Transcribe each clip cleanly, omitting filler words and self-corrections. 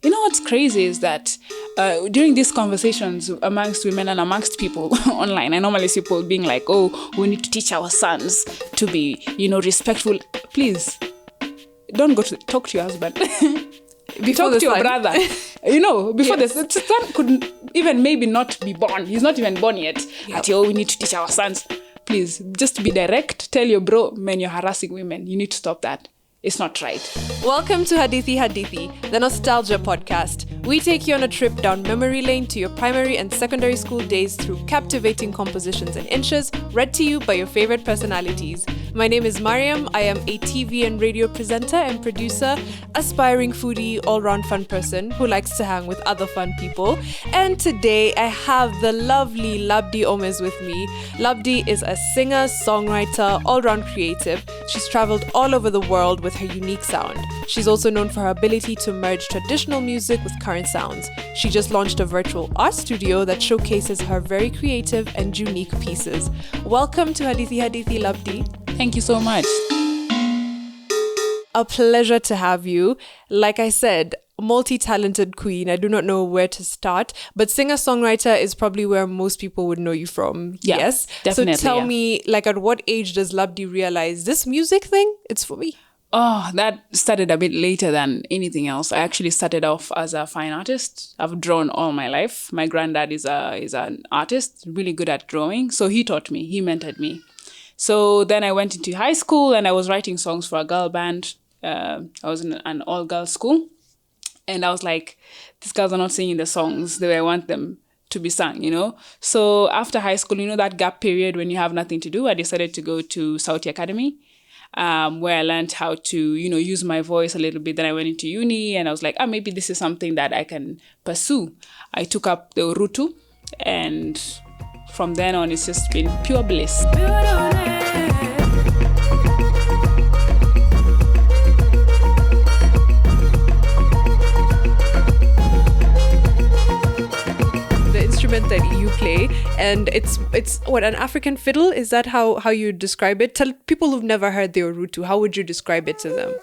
You know what's crazy is that during these conversations amongst women and amongst people online, I normally see people being like, oh, we need to teach our sons to be, respectful. Please, don't go to talk to your husband. Talk to your brother. Before the son could even maybe not be born. He's not even born yet. Yep. We need to teach our sons. Please, just be direct. Tell your bro, man, you're harassing women. You need to stop that. It's not right. Welcome to Hadithi, the Nostalgia Podcast. We take you on a trip down memory lane to your primary and secondary school days through captivating compositions and inches, read to you by your favorite personalities. My name is Mariam. I am a TV and radio presenter and producer, aspiring foodie, all-round fun person who likes to hang with other fun people. And today I have the lovely Labdi Ommes with me. Labdi is a singer, songwriter, all-round creative. She's traveled all over the world with her unique sound. She's also known for her ability to merge traditional music with current sounds. She just launched a virtual art studio that showcases her very creative and unique pieces. Welcome to Hadithi, Labdi. Thank you so much. A pleasure to have you. Like I said, multi-talented queen. I do not know where to start, but singer-songwriter is probably where most people would know you from. Yeah, yes? Definitely. So tell me, at what age does Labdi realize this music thing, it's for me? Oh, that started a bit later than anything else. I actually started off as a fine artist. I've drawn all my life. My granddad is an artist, really good at drawing. So he taught me, he mentored me. So then I went into high school and I was writing songs for a girl band. I was in an all-girls school. And I was like, these girls are not singing the songs the way I want them to be sung, So after high school, that gap period when you have nothing to do, I decided to go to Sauti Academy, where I learned how to, use my voice a little bit. Then I went into uni and I was like, maybe this is something that I can pursue. I took up the Rutu and from then on, it's just been pure bliss. That you play, and it's what, an African fiddle? Is that how you describe it? Tell people who've never heard the Orutu, how would you describe it to them?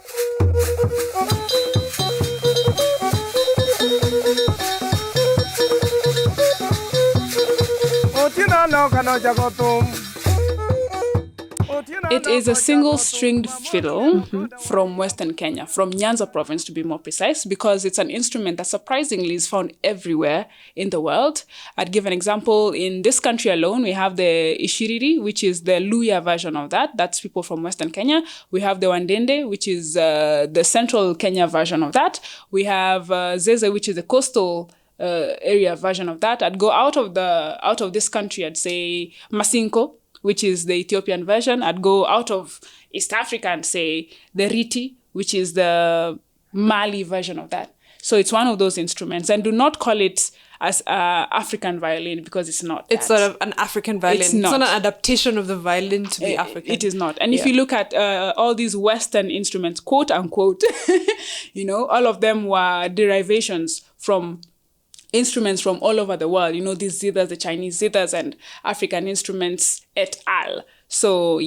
It is a single-stringed fiddle from Western Kenya, from Nyanza province to be more precise, because it's an instrument that surprisingly is found everywhere in the world. I'd give an example. In this country alone, we have the Ishiriri, which is the Luya version of that. That's people from Western Kenya. We have the Wandende, which is the central Kenya version of that. We have Zeze, which is the coastal area version of that. I'd go out of this country, I'd say Masinko, which is the Ethiopian version. I'd go out of East Africa and say the Riti, which is the Mali version of that. So it's one of those instruments. And do not call it as African violin, because it's not that. It's sort of an African violin. It's not an adaptation of the violin to be African. It is not. And if you look at all these Western instruments, quote unquote, all of them were derivations from instruments from all over the world, these zithers, the Chinese zithers and African instruments et al. So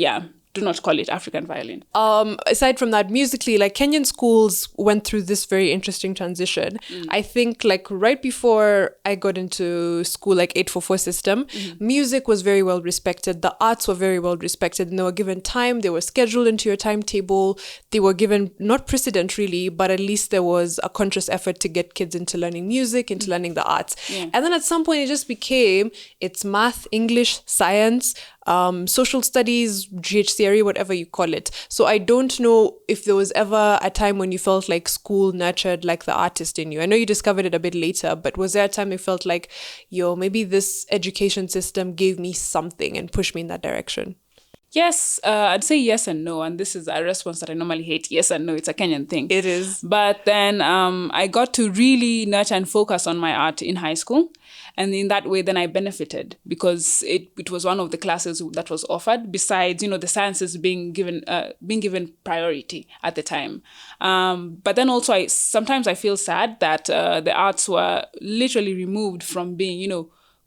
do not call it African violin. Aside from that, musically, Kenyan schools went through this very interesting transition. I think right before I got into school, 844 system, music was very well respected. The arts were very well respected. And they were given time. They were scheduled into your timetable. They were given not precedent really, but at least there was a conscious effort to get kids into learning music, into learning the arts. Yeah. And then at some point it just became, it's math, English, science, social studies, GHCRE, whatever you call it. So I don't know if there was ever a time when you felt like school nurtured the artist in you. I know you discovered it a bit later, but was there a time you felt like, maybe this education system gave me something and pushed me in that direction? Yes, I'd say yes and no. And this is a response that I normally hate. Yes and no. It's a Kenyan thing. It is. But then I got to really nurture and focus on my art in high school. And in that way, then I benefited because it was one of the classes that was offered, besides, the sciences being given priority at the time. But then also, sometimes I feel sad that the arts were literally removed from being,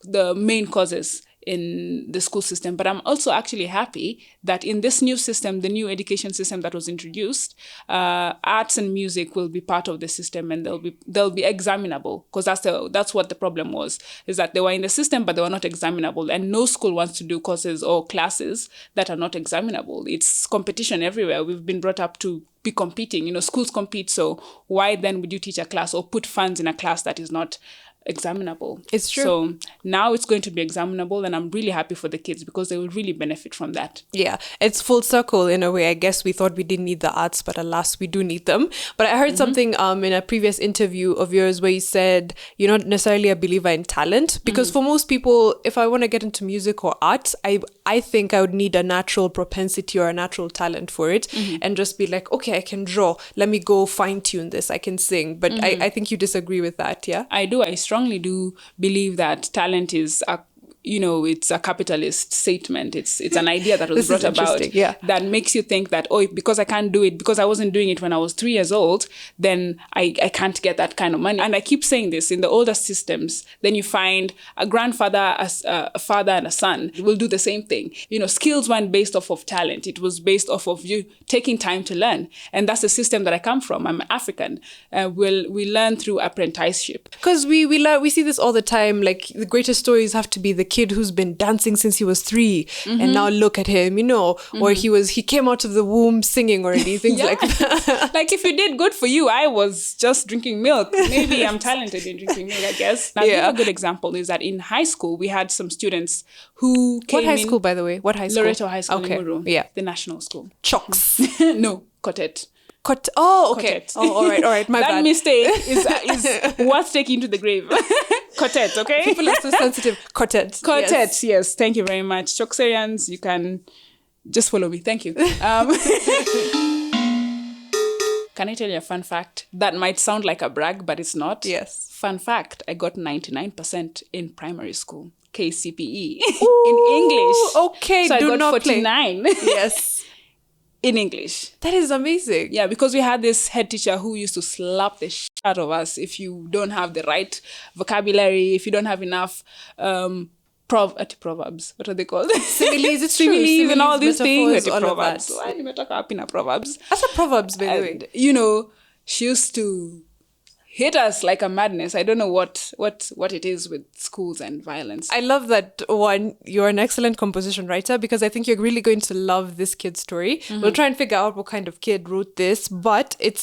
the main causes in the school system. But I'm also actually happy that in this new system, the new education system that was introduced, arts and music will be part of the system, and they'll be examinable, because that's what the problem was, is that they were in the system but they were not examinable, and no school wants to do courses or classes that are not examinable. It's competition everywhere. We've been brought up to be competing. Schools compete, so why then would you teach a class or put funds in a class that is not examinable? It's true. So now it's going to be examinable, and I'm really happy for the kids because they will really benefit from that. Yeah, it's full circle in a way. I guess we thought we didn't need the arts, but alas, we do need them. But I heard something in a previous interview of yours where you said you're not necessarily a believer in talent, because for most people, if I want to get into music or arts, I think I would need a natural propensity or a natural talent for it, and just be like, okay, I can draw. Let me go fine tune this. I can sing. But I think you disagree with that, yeah? I do. I strongly do believe that talent is it's a capitalist statement. It's an idea that was brought about that makes you think that, because I can't do it, because I wasn't doing it when I was 3 years old, then I can't get that kind of money. And I keep saying this, in the older systems, then you find a grandfather, a father and a son will do the same thing. Skills weren't based off of talent. It was based off of you taking time to learn. And that's the system that I come from. I'm African. We learn through apprenticeship. Because we see this all the time. Like, the greatest stories have to be the kid who's been dancing since he was 3 and now look at him, or he came out of the womb singing already, things like that. Like, if you did, good for you. I was just drinking milk. Maybe I'm talented in drinking milk, I guess. Now, a good example is that in high school, we had some students who came in... What high school, by the way? What high school? Loreto High School in Muru. Yeah. The national school. Chocks. No, Kotet. Oh, okay. Kotet. Oh, all right. My that bad. That mistake is worth taking to the grave. Kotet, okay? People are so sensitive. Kotet. Kotet, yes. Thank you very much. Chokserians, you can just follow me. Thank you. Can I tell you a fun fact? That might sound like a brag, but it's not. Yes. Fun fact, I got 99% in primary school. KCPE. Ooh, in English. Okay, so do I got not 49. Yes. In English. That is amazing. Yeah, because we had this head teacher who used to slap the shit out of us if you don't have the right vocabulary, if you don't have enough proverbs. What are they called? Similes, it's true. Similes and all these things. All Proverbs. Why do we talk about proverbs? That's a proverbs, by the way. She used to hit us like a madness. I don't know what it is with schools and violence. I love that one. You're an excellent composition writer, because I think you're really going to love this kid's story. We'll try and figure out what kind of kid wrote this, but it's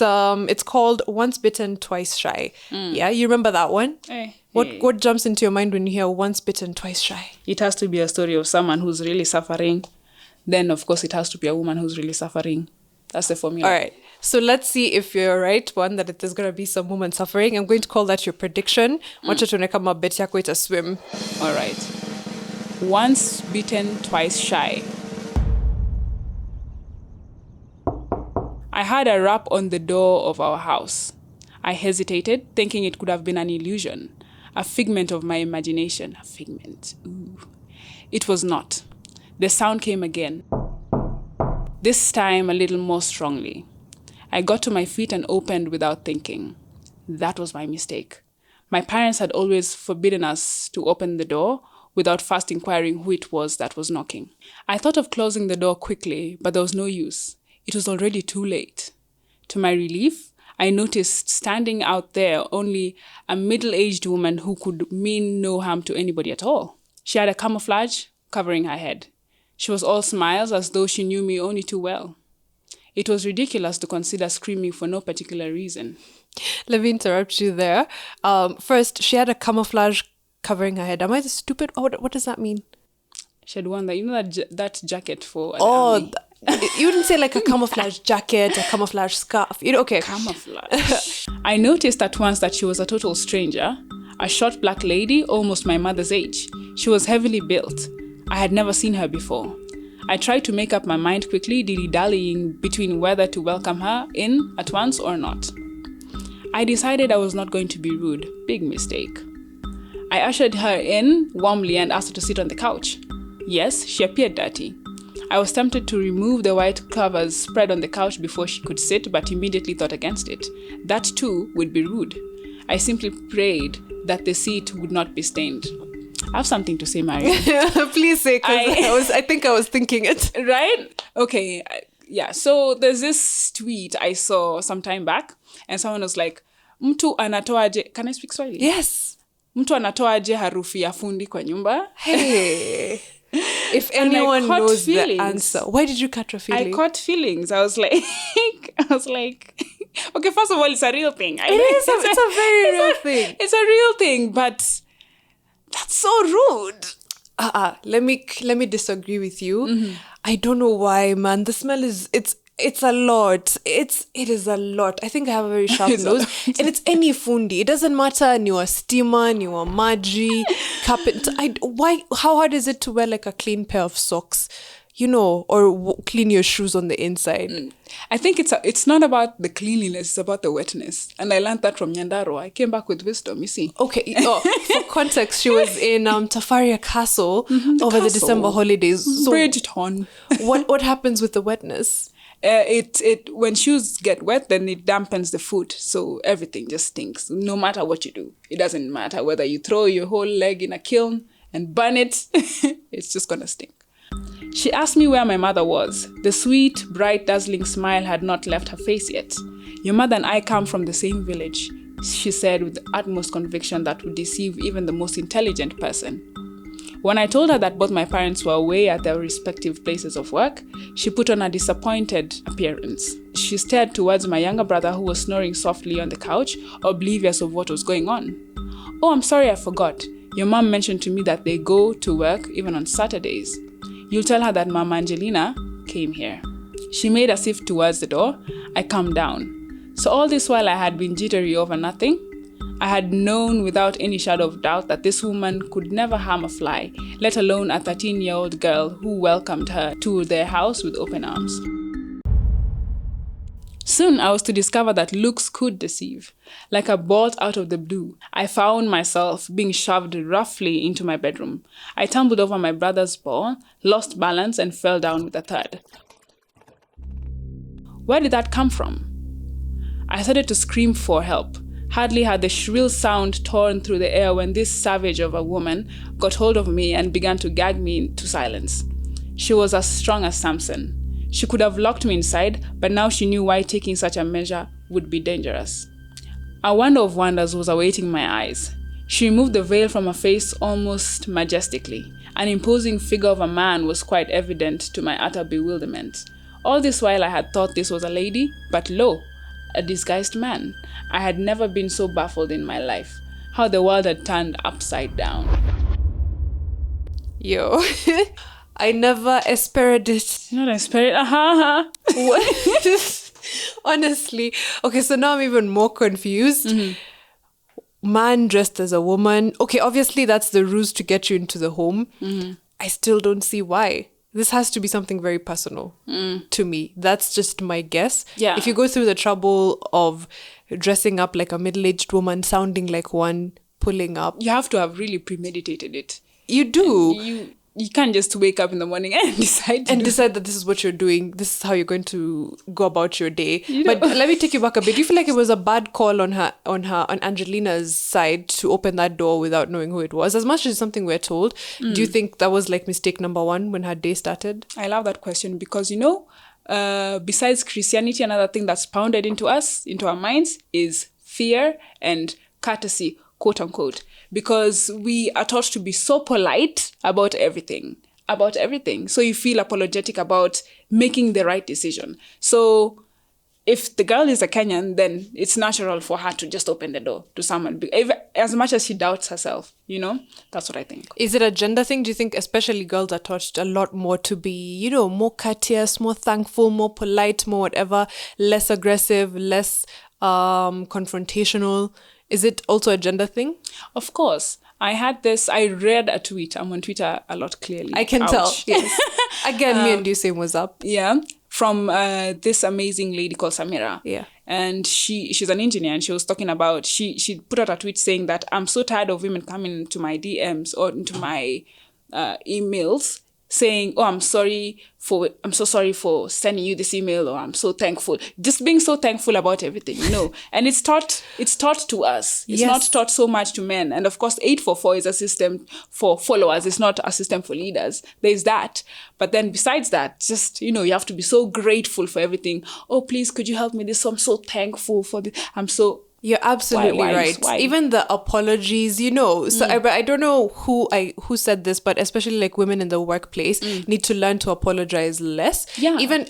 called Once Bitten, Twice Shy. Yeah, you remember that one? What jumps into your mind when you hear Once Bitten, Twice Shy? It has to be a story of someone who's really suffering. Then, of course, it has to be a woman who's really suffering. That's the formula. All right. So let's see if you're right, one, that there's going to be some woman suffering. I'm going to call that your prediction. Wacha tuone kama bet yako itaswim. All right. Once bitten, twice shy. I heard a rap on the door of our house. I hesitated, thinking it could have been an illusion, a figment of my imagination. A figment. Ooh. It was not. The sound came again. This time a little more strongly. I got to my feet and opened without thinking. That was my mistake. My parents had always forbidden us to open the door without first inquiring who it was that was knocking. I thought of closing the door quickly, but there was no use. It was already too late. To my relief, I noticed standing out there only a middle-aged woman who could mean no harm to anybody at all. She had a camouflage covering her head. She was all smiles, as though she knew me only too well. It was ridiculous to consider screaming for no particular reason. Let me interrupt you there. First, she had a camouflage covering her head. Am I stupid? What does that mean? She had worn that jacket for an army. You wouldn't say like a camouflage jacket, a camouflage scarf. Okay. Camouflage. I noticed at once that she was a total stranger. A short black lady, almost my mother's age. She was heavily built. I had never seen her before. I tried to make up my mind quickly, dilly-dallying between whether to welcome her in at once or not. I decided I was not going to be rude. Big mistake. I ushered her in warmly and asked her to sit on the couch. Yes, she appeared dirty. I was tempted to remove the white covers spread on the couch before she could sit, but immediately thought against it. That too would be rude. I simply prayed that the seat would not be stained. I have something to say, Mary. Please say, because I think I was thinking it. Right? Okay. Yeah. So there's this tweet I saw some time back, and someone was like, mtu anatoaje. Can I speak Swahili? Yes. Mtu anatoaje harufu ya fundi kwa nyumba? Hey. If anyone knows the answer, why did you catch a feeling? I caught feelings. I was like, okay, first of all, it's a real thing. It's a very real thing. It's a real thing, but that's so rude. Let me disagree with you. I don't know why, man. The smell it's a lot. It is a lot. I think I have a very sharp nose. And it's any fundi. It doesn't matter ni wa steamer, ni wa maji, carpet. How hard is it to wear like a clean pair of socks? Or clean your shoes on the inside. I think it's not about the cleanliness, it's about the wetness. And I learned that from Nyandaro. I came back with wisdom, you see. Okay, for context, she was in Tafaria Castle over the December holidays. So Bridgeton. what happens with the wetness? It when shoes get wet, then it dampens the foot. So everything just stinks. No matter what you do. It doesn't matter whether you throw your whole leg in a kiln and burn it. It's just gonna stink. She asked me where my mother was. The sweet, bright, dazzling smile had not left her face yet. Your mother and I come from the same village, she said with the utmost conviction that would deceive even the most intelligent person. When I told her that both my parents were away at their respective places of work, she put on a disappointed appearance. She stared towards my younger brother who was snoring softly on the couch, oblivious of what was going on. Oh, I'm sorry, I forgot. Your mom mentioned to me that they go to work even on Saturdays. You'll tell her that Mama Angelina came here. She made as if towards the door. I calmed down. So all this while I had been jittery over nothing. I had known without any shadow of doubt that this woman could never harm a fly, let alone a 13-year-old girl who welcomed her to their house with open arms. Soon I was to discover that looks could deceive. Like a bolt out of the blue, I found myself being shoved roughly into my bedroom. I tumbled over my brother's ball, lost balance, and fell down with a thud. Where did that come from? I started to scream for help. Hardly had the shrill sound torn through the air when this savage of a woman got hold of me and began to gag me into silence. She was as strong as Samson. She could have locked me inside, but now she knew why taking such a measure would be dangerous. A wonder of wonders was awaiting my eyes. She removed the veil from her face almost majestically. An imposing figure of a man was quite evident to my utter bewilderment. All this while I had thought this was a lady, but lo, a disguised man. I had never been so baffled in my life. How the world had turned upside down. Yo. I never espered it. Not espered. What? Honestly. Okay, so now I'm even more confused. Man dressed as a woman. Okay, obviously that's the ruse to get you into the home. I still don't see why. This has to be something very personal to me. That's just my guess. Yeah. If you go through the trouble of dressing up like a middle-aged woman, sounding like one, pulling up. You have to have really premeditated it. You do. You can't just wake up in the morning and decide that this is what you're doing. This is how you're going to go about your day. But let me take you back a bit. Do you feel like it was a bad call on Angelina's side to open that door without knowing who it was? As much as something we're told, do you think that was like mistake number one when her day started? I love that question because, besides Christianity, another thing that's pounded into us, into our minds, is fear and courtesy, quote unquote. Because we are taught to be so polite about everything. So you feel apologetic about making the right decision. So if the girl is a Kenyan, then it's natural for her to just open the door to someone. As much as she doubts herself, that's what I think. Is it a gender thing? Do you think especially girls are taught a lot more to be, more courteous, more thankful, more polite, more whatever, less aggressive, less confrontational? Is it also a gender thing? Of course. I read a tweet. I'm on Twitter a lot, clearly. I can tell. Yes. Again, me and you same was up. Yeah. From this amazing lady called Samira. Yeah. And she's an engineer, and she was talking about, she put out a tweet saying that I'm so tired of women coming into my DMs or into my emails saying, oh, I'm so sorry for sending you this email, or I'm so thankful. Just being so thankful about everything, And it's taught to us. It's not taught so much to men. And of course, 844 is a system for followers. It's not a system for leaders. There's that. But then besides that, just, you have to be so grateful for everything. Oh, please, could you help me this? I'm so thankful for this. You're absolutely right. Why? Even the apologies, So I don't know who said this, but especially like women in the workplace need to learn to apologize less. Yeah. Even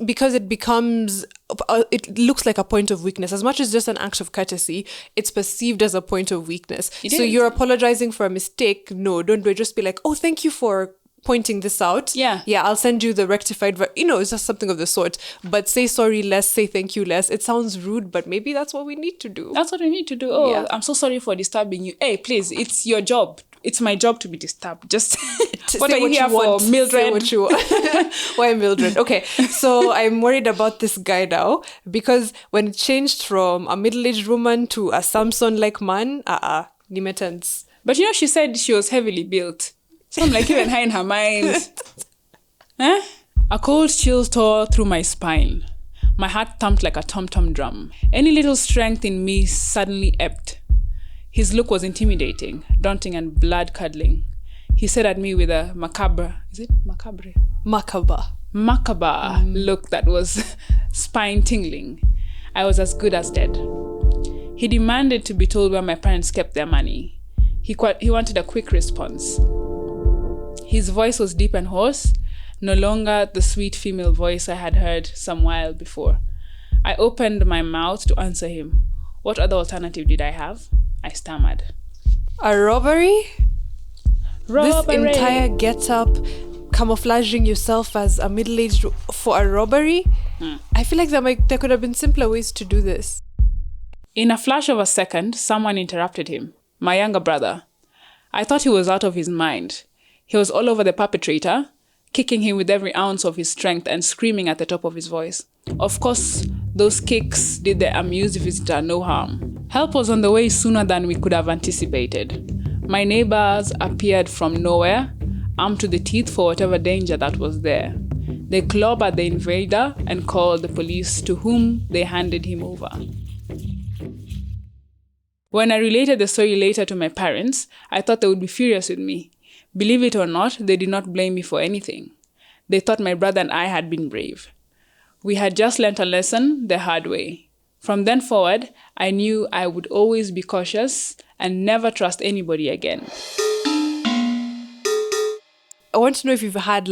because it looks like a point of weakness. As much as just an act of courtesy, it's perceived as a point of weakness. You're apologizing for a mistake. No, don't do it. Just be like, oh, thank you for pointing this out. Yeah, I'll send you the rectified it's just something of the sort. But say sorry less, say thank you less. It sounds rude, but maybe that's what we need to do. That's what we need to do. Oh, I'm so sorry for disturbing you. Hey, please, it's your job. It's my job to be disturbed. Just what are you here for, Mildred? Say what you want. Why Mildred? Okay, so I'm worried about this guy now, because when it changed from a middle-aged woman to a Samson-like man, nimetens. But she said she was heavily built. So I'm like even high in her mind. A cold chill tore through my spine. My heart thumped like a tom-tom drum. Any little strength in me suddenly ebbed. His look was intimidating, daunting, and blood-curdling. He stared at me with a macabre look that was spine-tingling. I was as good as dead. He demanded to be told where my parents kept their money. He wanted a quick response. His voice was deep and hoarse, no longer the sweet female voice I had heard some while before. I opened my mouth to answer him. What other alternative did I have? I stammered. A robbery? This Robbery. entire get-up, camouflaging yourself as a middle-aged for a robbery? I feel like there could have been simpler ways to do this. In a flash of a second, someone interrupted him. My younger brother. I thought he was out of his mind. He was all over the perpetrator, kicking him with every ounce of his strength and screaming at the top of his voice. Of course, those kicks did the amused visitor no harm. Help was on the way sooner than we could have anticipated. My neighbors appeared from nowhere, armed to the teeth for whatever danger that was there. They clobbered the invader and called the police, to whom they handed him over. When I related the story later to my parents, I thought they would be furious with me. Believe it or not, they did not blame me for anything. They thought my brother and I had been brave. We had just learnt a lesson the hard way. From then forward, I knew I would always be cautious and never trust anybody again. I want to know if you've had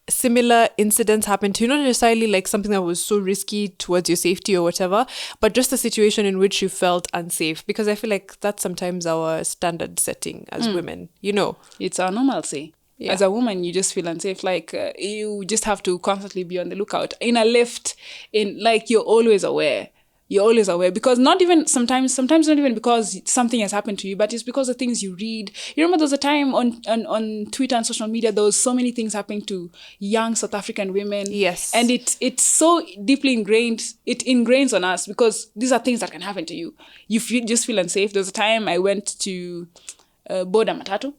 similar incidents happen to you, not necessarily something that was so risky towards your safety or whatever, but just a situation in which you felt unsafe, because I feel like that's sometimes our standard setting as women, It's our normalcy. Yeah. As a woman, you just feel unsafe. You just have to constantly be on the lookout. In a lift, you're always aware. You're always aware, because sometimes not even because something has happened to you, but it's because of things you read. You remember there was a time on Twitter and social media, there was so many things happening to young South African women. Yes. And it's so deeply ingrained, it ingrains on us, because these are things that can happen to you. You just feel unsafe. There was a time I went to board a matatu,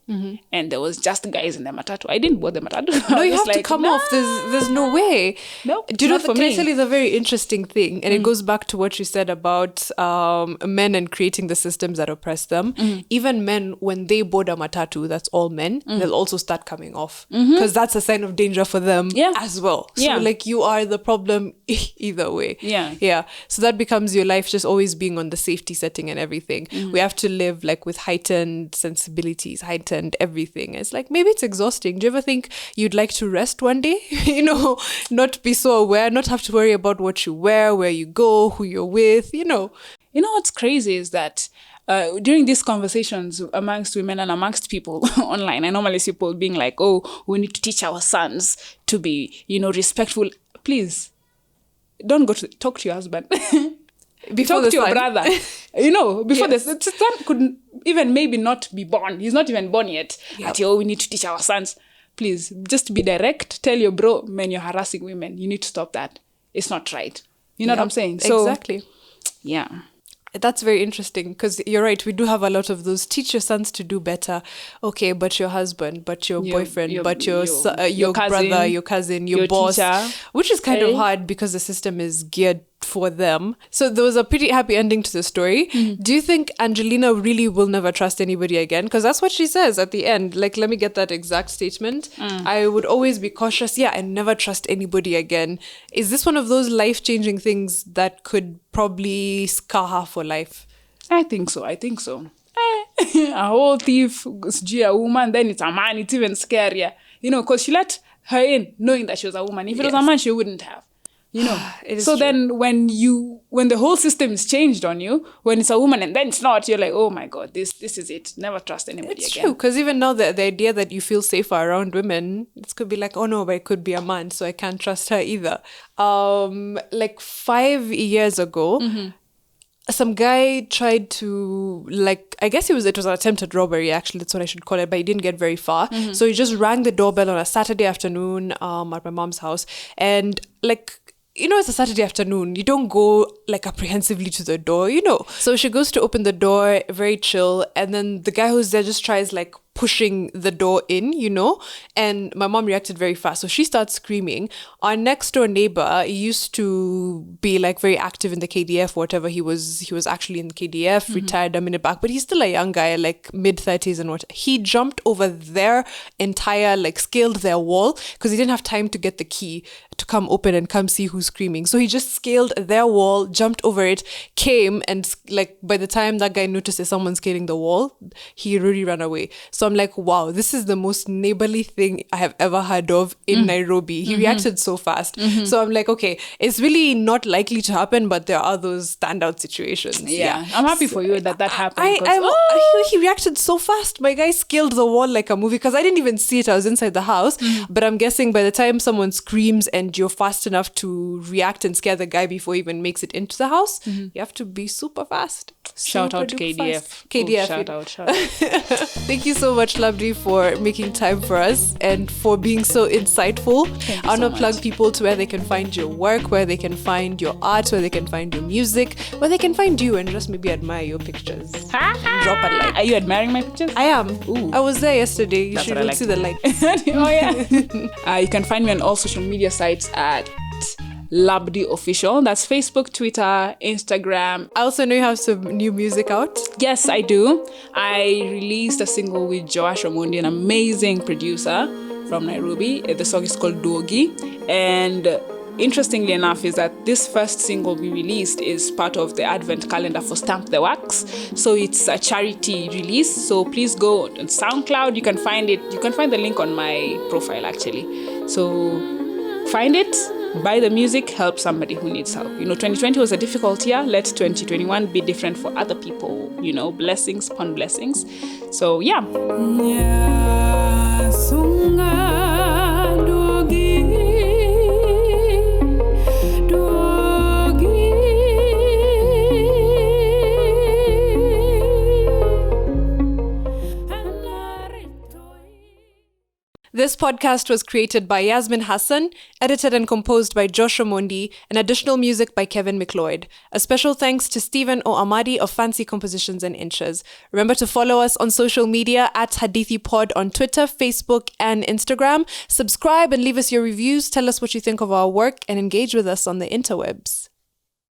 and there was just guys in the matatu. I didn't board the matatu. No, you have to come off. There's no way. No, do you know? Can I tell you the very interesting thing? And it goes back to what you said about men and creating the systems that oppress them. Even men, when they board a matatu, that's all men, they'll also start coming off, because that's a sign of danger for them as well. So you are the problem either way. Yeah. So that becomes your life just always being on the safety setting and everything. We have to live with heightened sensibilities, heightened everything. It's maybe it's exhausting. Do you ever think you'd like to rest one day? Not be so aware, not have to worry about what you wear, where you go, who you're with, You know what's crazy is that during these conversations amongst women and amongst people online, I normally see people being like, oh, we need to teach our sons to be, respectful. Please, don't go to talk to your husband. Before talk to your brother. Before the son could even maybe not be born. He's not even born yet. We need to teach our sons. Please, just be direct. Tell your bro, man, you're harassing women. You need to stop that. It's not right. You know what I'm saying? So, exactly. Yeah. That's very interesting because you're right. We do have a lot of those. Teach your sons to do better. Okay, but your husband, but your boyfriend, but your cousin, brother, your cousin, your boss, teacher, which is kind of hard because the system is geared for them. So there was a pretty happy ending to the story. Do you think Angelina really will never trust anybody again? Because that's what she says at the end. Like, let me get that exact statement. I would always be cautious. Yeah, I never trust anybody again. Is this one of those life-changing things that could probably scar her for life? I think so. A whole thief, a woman, then it's a man, it's even scarier. Because she let her in knowing that she was a woman. If it was a man, she wouldn't have. So true. Then when the whole system is changed on you, when it's a woman and then it's not, you're like, oh my God, this is it. Never trust anybody again. It's true, because even now the idea that you feel safer around women, it could be like, oh no, but it could be a man, so I can't trust her either. Like 5 years ago, some guy tried to, I guess it was an attempted robbery, actually, that's what I should call it, but he didn't get very far. So he just rang the doorbell on a Saturday afternoon at my mom's house. And it's a Saturday afternoon. You don't go apprehensively to the door, So she goes to open the door, very chill. And then the guy who's there just tries pushing the door in, and my mom reacted very fast. So she starts screaming. Our next door neighbor used to be very active in the KDF, whatever. He was actually in the KDF, retired a minute back, but he's still a young guy, mid-30s and what. He jumped over their entire, scaled their wall because he didn't have time to get the key to come open and come see who's screaming. So he just scaled their wall, jumped over it, came, and by the time that guy noticed someone scaling the wall, he really ran away. So I'm like, wow, this is the most neighborly thing I have ever heard of in Nairobi. He reacted so fast. So I'm like, okay, it's really not likely to happen, but there are those standout situations. Yeah. I'm happy for you that happened. He reacted so fast. My guy scaled the wall like a movie because I didn't even see it. I was inside the house. But I'm guessing by the time someone screams and you're fast enough to react and scare the guy before he even makes it into the house, you have to be super fast. Shout out to KDF. KDF. Shout out. Thank you so much, Labdi, for making time for us and for being so insightful. I want to plug people to where they can find your work, where they can find your art, where they can find your music, where they can find you and just maybe admire your pictures. Drop a like. Are you admiring my pictures? I am. Ooh. I was there yesterday. You should see the like. Oh, yeah. You can find me on all social media sites at Labdi Official. That's Facebook, Twitter, Instagram. I also know you have some new music out. Yes, I do. I released a single with Joash Omondi, an amazing producer from Nairobi. The song is called Duogi. And interestingly enough is that this first single we released is part of the Advent calendar for Stamp the Wax. So it's a charity release. So please go on SoundCloud. You can find it. You can find the link on my profile, actually. So find it. Buy the music, help somebody who needs help. 2020 was a difficult year. Let 2021 be different for other people. Blessings upon blessings. So, yeah. This podcast was created by Yasmin Hassan, edited and composed by Josh Omondi, and additional music by Kevin McLeod. A special thanks to Stephen O. Amadi of Fancy Compositions and Inches. Remember to follow us on social media at Hadithi on Twitter, Facebook, and Instagram. Subscribe and leave us your reviews. Tell us what you think of our work and engage with us on the interwebs.